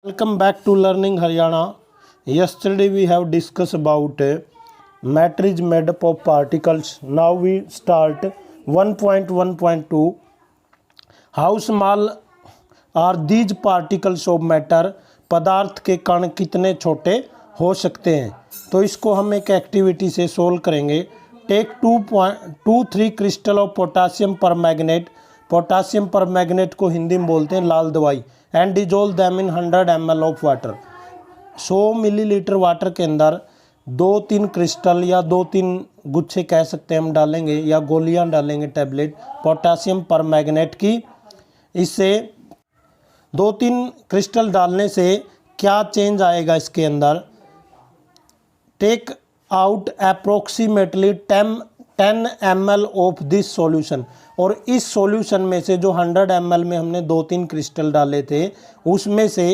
Welcome back to Learning Haryana. Yesterday we have discussed about matter is made up of particles. Now we start 1.1.2. How small are these particles of matter? पदार्थ के कण कितने छोटे हो सकते हैं? तो इसको हम एक एक्टिविटी से सोल्व करेंगे. Take 2.23 crystal of potassium permanganate. Potassium permanganate को हिंदी में बोलते हैं लाल दवाई. And dissolve them in 100 ml of water. 100 millilitre water के अंदर 2-3 क्रिस्टल या 2-3 गुच्छे कह सकते हैं हम डालेंगे या गोलियां डालेंगे टैबलेट पोटासियम परमैग्नेट की. इससे 2-3 क्रिस्टल डालने से क्या चेंज आएगा इसके अंदर? Take out approximately 10 ml of this solution. और इस सॉल्यूशन में से जो 100 ml में हमने 2-3 क्रिस्टल डाले थे उसमें से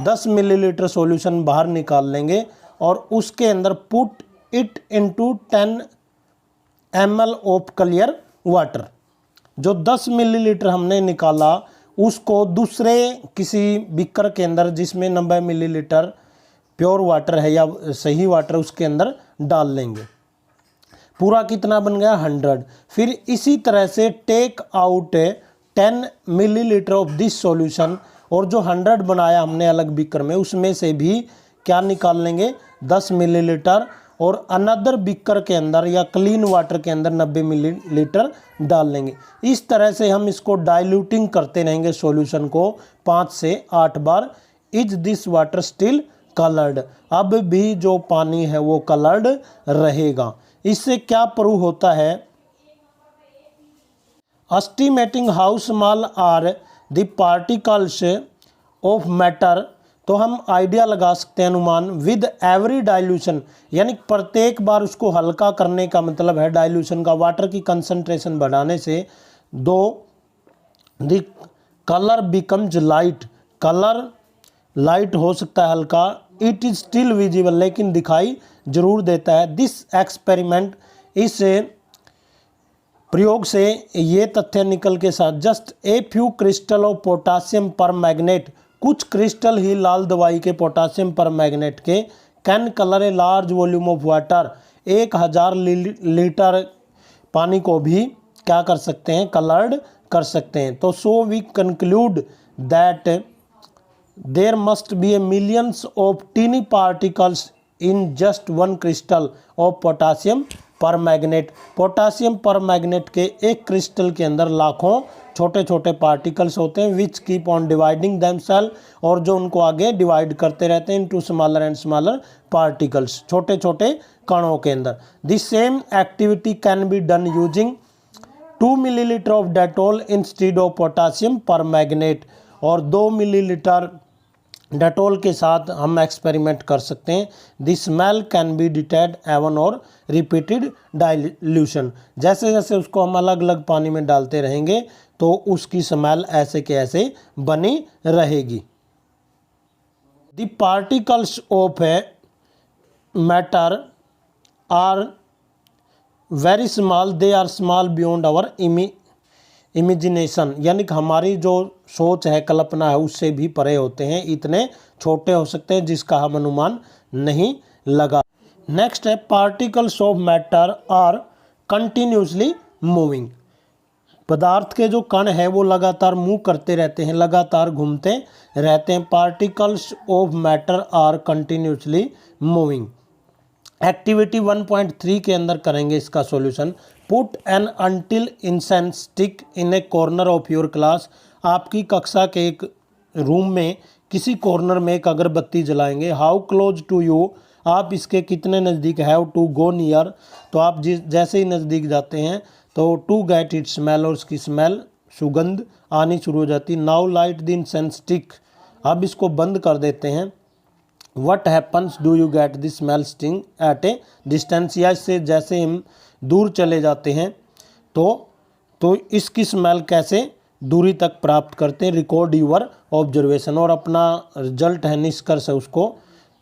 10 मिलीलीटर सॉल्यूशन बाहर निकाल लेंगे और उसके अंदर put it into 10 ml of clear water. जो 10 मिलीलीटर हमने निकाला उसको दूसरे किसी बीकर के अंदर जिसमें 90 मिलीलीटर प्योर वाटर है या सही वाटर उसके अंदर डाल लेंगे. पूरा कितना बन गया? 100. फिर इसी तरह से take out 10 millilitre of this solution. और जो 100 बनाया हमने अलग बीकर में उसमें से भी क्या निकाल लेंगे? 10 मिलीलीटर. और अनदर बीकर के अंदर या क्लीन वाटर के अंदर 90 मिलीलीटर डाल लेंगे. इस तरह से हम इसको डाइल्यूटिंग करते रहेंगे सॉल्यूशन को 5 से 8 बार. Is this water still coloured? अब भी जो पानी है वो कलर्ड रहेगा. इससे क्या प्रूव होता है? Estimating how small are the particles of matter. तो हम आइडिया लगा सकते हैं अनुमान. विद एवरी डाइल्यूशन यानी प्रत्येक बार उसको हल्का करने का मतलब है डाइल्यूशन का. वाटर की कंसंट्रेशन बढ़ाने से the colour becomes light. Colour light हो सकता है हल्का. इट इज स्टिल विजिबल लेकिन दिखाई जरूर देता है. दिस एक्सपेरिमेंट इस प्रयोग से ये तथ्य निकल के साथ just a few crystal of potassium परमैग्नेट. कुछ क्रिस्टल ही लाल दवाई के पोटासियम परमैग्नेट के can colour a large volume of water. 1000 litre पानी को भी क्या कर सकते हैं? कलर्ड कर सकते हैं. तो so we conclude that there must be a millions of teeny particles in just one crystal of potassium permanganate. Potassium परमैग्नेट के एक क्रिस्टल के अंदर लाखों छोटे छोटे पार्टिकल्स होते हैं which keep on dividing themselves. और जो उनको आगे डिवाइड करते रहते हैं into smaller and smaller particles छोटे छोटे कणों के अंदर. This same activity can be done using 2 millilitre of Dettol instead of potassium permanganate. और 2 मिलीलीटर डेटॉल के साथ हम एक्सपेरिमेंट कर सकते हैं. The smell can be detected even or repeated dilution. जैसे जैसे उसको हम अलग अलग पानी में डालते रहेंगे तो उसकी स्मेल ऐसे के ऐसे बनी रहेगी. The particles of matter are very small. They are small beyond our imagination. यानी कि हमारी जो सोच है कल्पना है उससे भी परे होते हैं. इतने छोटे हो सकते हैं जिसका हम अनुमान नहीं लगा. नेक्स्ट है particles of matter are continuously moving. पदार्थ के जो कण हैं वो लगातार मूव करते रहते हैं, लगातार घूमते रहते हैं. Particles of matter are continuously moving. Activity 1.3 के अंदर करेंगे इसका सॉल्यूशन. पुट एन अंटिल incense stick in a corner of your class. आपकी कक्षा के एक रूम में किसी कॉर्नर में एक अगरबत्ती जलाएंगे. How close to you? आप इसके कितने नज़दीक? Have to go near. तो आप जैसे ही नज़दीक जाते हैं तो टू गेट इट स्मेल और उसकी स्मेल सुगंध आनी शुरू हो जाती. Now light the incense stick. अब इसको बंद कर देते हैं. What happens? Do you get the smell sting at a distance? या इससे जैसे हम दूर चले जाते हैं तो इसकी स्मेल कैसे दूरी तक प्राप्त करते हैं? Record your observation. और अपना रिजल्ट है निष्कर्ष है उसको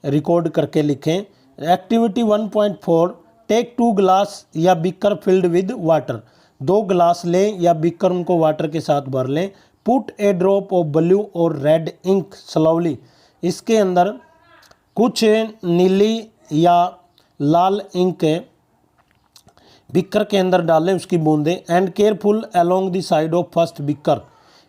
रिकॉर्ड करके लिखें. एक्टिविटी 1.4 टेक 2 ग्लास या beaker filled with water. 2 glass लें या बीकर उनको वाटर के साथ भर लें. Put A drop of blue और रेड इंक स्लोली इसके अंदर कुछ नीली या लाल इंक बीकर के अंदर डालें उसकी बूंदें। And careful along the side of first beaker,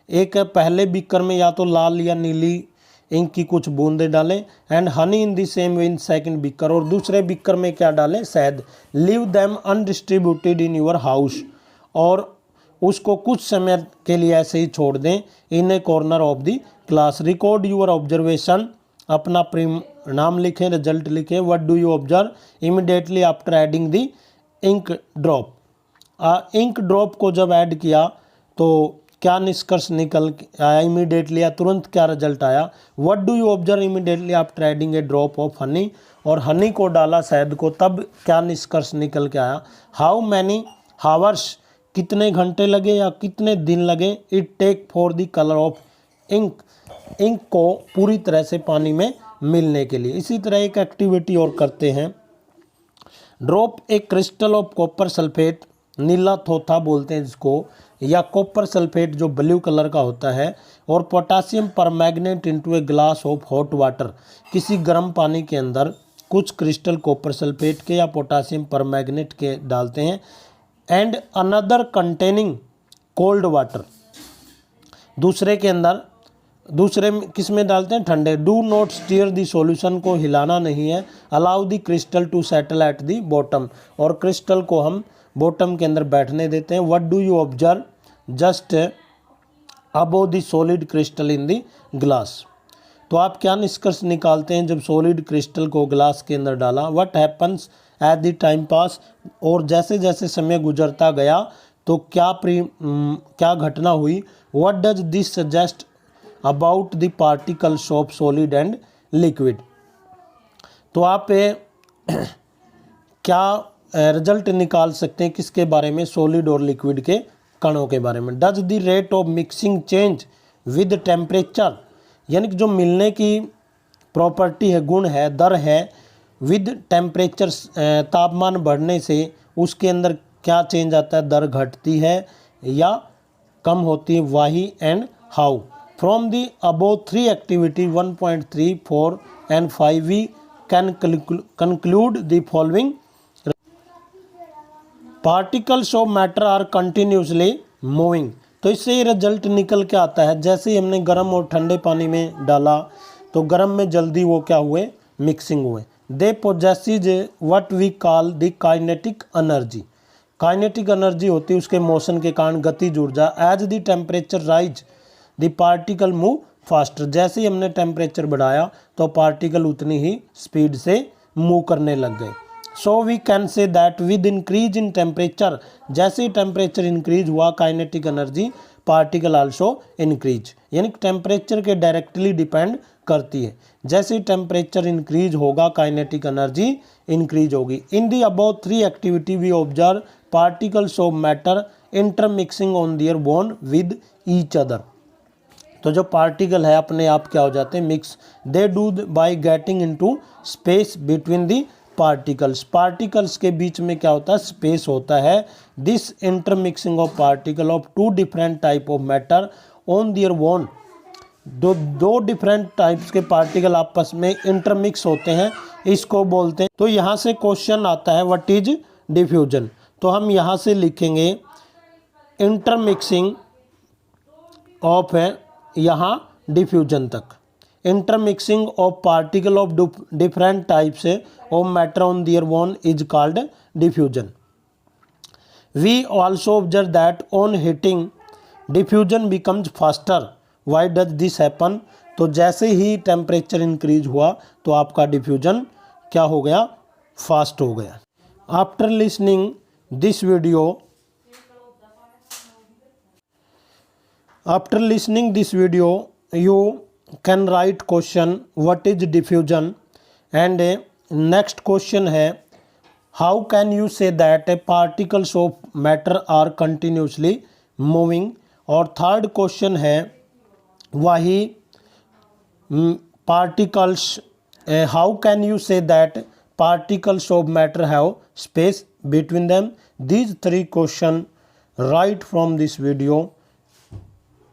एक पहले बीकर में या तो लाल या नीली इंक की कुछ बूंदें डालें। And honey in the same way in second beaker, और दूसरे बीकर में क्या डालें, शहद। Leave them undistributed in your house, और उसको कुछ समय के लिए ऐसे ही छोड़ दें in a corner of the class. Record your observation, अपना परिणाम लिखें, रिजल्ट लिखें। What do you observe immediately after adding the ink drop. Ink drop को जब ऐड किया तो क्या निष्कर्ष निकल आया, इमीडिएटली या तुरंत क्या रिजल्ट आया। What do you observe immediately after adding A drop of honey, और हनी को डाला शहद को, तब क्या निष्कर्ष निकल के आया। हाउ मैनी हावर्स, कितने घंटे लगे या कितने दिन लगे, it take for the colour of ink, ink को पूरी तरह से पानी में मिलने के लिए। इसी तरह एक एक्टिविटी और करते हैं। Drop a crystal of copper sulphate, नीला थोथा बोलते हैं जिसको, या कॉपर सल्फेट जो ब्लू कलर का होता है, और potassium permanganate into a glass of hot water, किसी गर्म पानी के अंदर कुछ क्रिस्टल कॉपर सल्फेट के या पोटासियम परमैंगनेट के डालते हैं। And another containing cold water, दूसरे के अंदर, दूसरे किस में डालते हैं, ठंडे। Do not stir the solution, को हिलाना नहीं है। Allow the crystal to settle at the bottom, और क्रिस्टल को हम बॉटम के अंदर बैठने देते हैं। What do you observe just above the solid crystal in the glass, तो आप क्या निष्कर्ष निकालते हैं जब सॉलिड क्रिस्टल को ग्लास के अंदर डाला। What happens at the time pass, और जैसे जैसे समय गुजरता गया तो क्या घटना हुई। What does this suggest about the particles of solid and liquid, तो आप क्या रिजल्ट निकाल सकते हैं किसके बारे में, सॉलिड और लिक्विड के कणों के बारे में। Does the rate of mixing change with temperature, यानी कि जो मिलने की प्रॉपर्टी है, गुण है, दर है, विद टेम्परेचर, तापमान बढ़ने से उसके अंदर क्या चेंज आता है, दर घटती है या कम होती है। Why and how. From the above 3 activity 1.3, 4 and 5 we can conclude the following. Particles of matter are continuously moving, तो इससे ये रिजल्ट निकल के आता है। जैसे ही हमने गर्म और ठंडे पानी में डाला तो गर्म में जल्दी वो क्या हुए, मिक्सिंग हुए। They possesses what we call the kinetic energy, kinetic energy होती है उसके मोशन के कारण गतिज ऊर्जा। As the temperature rise the particle move faster, जैसे ही हमने टेम्परेचर बढ़ाया तो पार्टिकल उतनी ही स्पीड से मूव करने लग गए। So we can say that with increase in temperature, जैसे ही टेम्परेचर इंक्रीज हुआ kinetic energy particle also increase, यानी टेम्परेचर के डायरेक्टली डिपेंड करती है। जैसे ही टेम्परेचर इंक्रीज होगा काइनेटिक एनर्जी इंक्रीज होगी। In the about 3 activity we observe particles of matter intermixing on their own with each other, तो जो पार्टिकल है अपने आप क्या हो जाते हैं, mix. They do by getting into space between the particles, particles के बीच में क्या होता है, स्पेस होता है। This intermixing of particle of 2 different type of matter on their own, दो डिफरेंट टाइप्स के पार्टिकल आपस में इंटरमिक्स होते हैं, इसको बोलते हैं। तो यहाँ से क्वेश्चन आता है व्हाट इज डिफ्यूजन, तो हम यहाँ से लिखेंगे इंटरमिक्सिंग ऑफ है यहाँ डिफ्यूजन तक, intermixing of particle of different types of matter on their own is called diffusion. We also observe that on heating diffusion becomes faster. Why does this happen, तो जैसे ही टेम्परेचर इंक्रीज हुआ तो आपका diffusion क्या हो गया, फास्ट हो गया। After listening this video, after listening this video you can write question what is diffusion, and next question है how can you say that particles of matter are continuously moving, और third question है वही particles, how can you say that particles of matter have space between them. These 3 question write from this video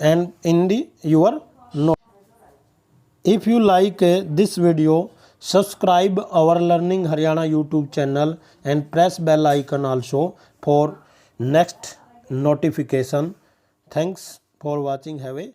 and in the your note. If you like this video, subscribe our Learning Haryana YouTube channel and press bell icon also for next notification. Thanks for watching. Have a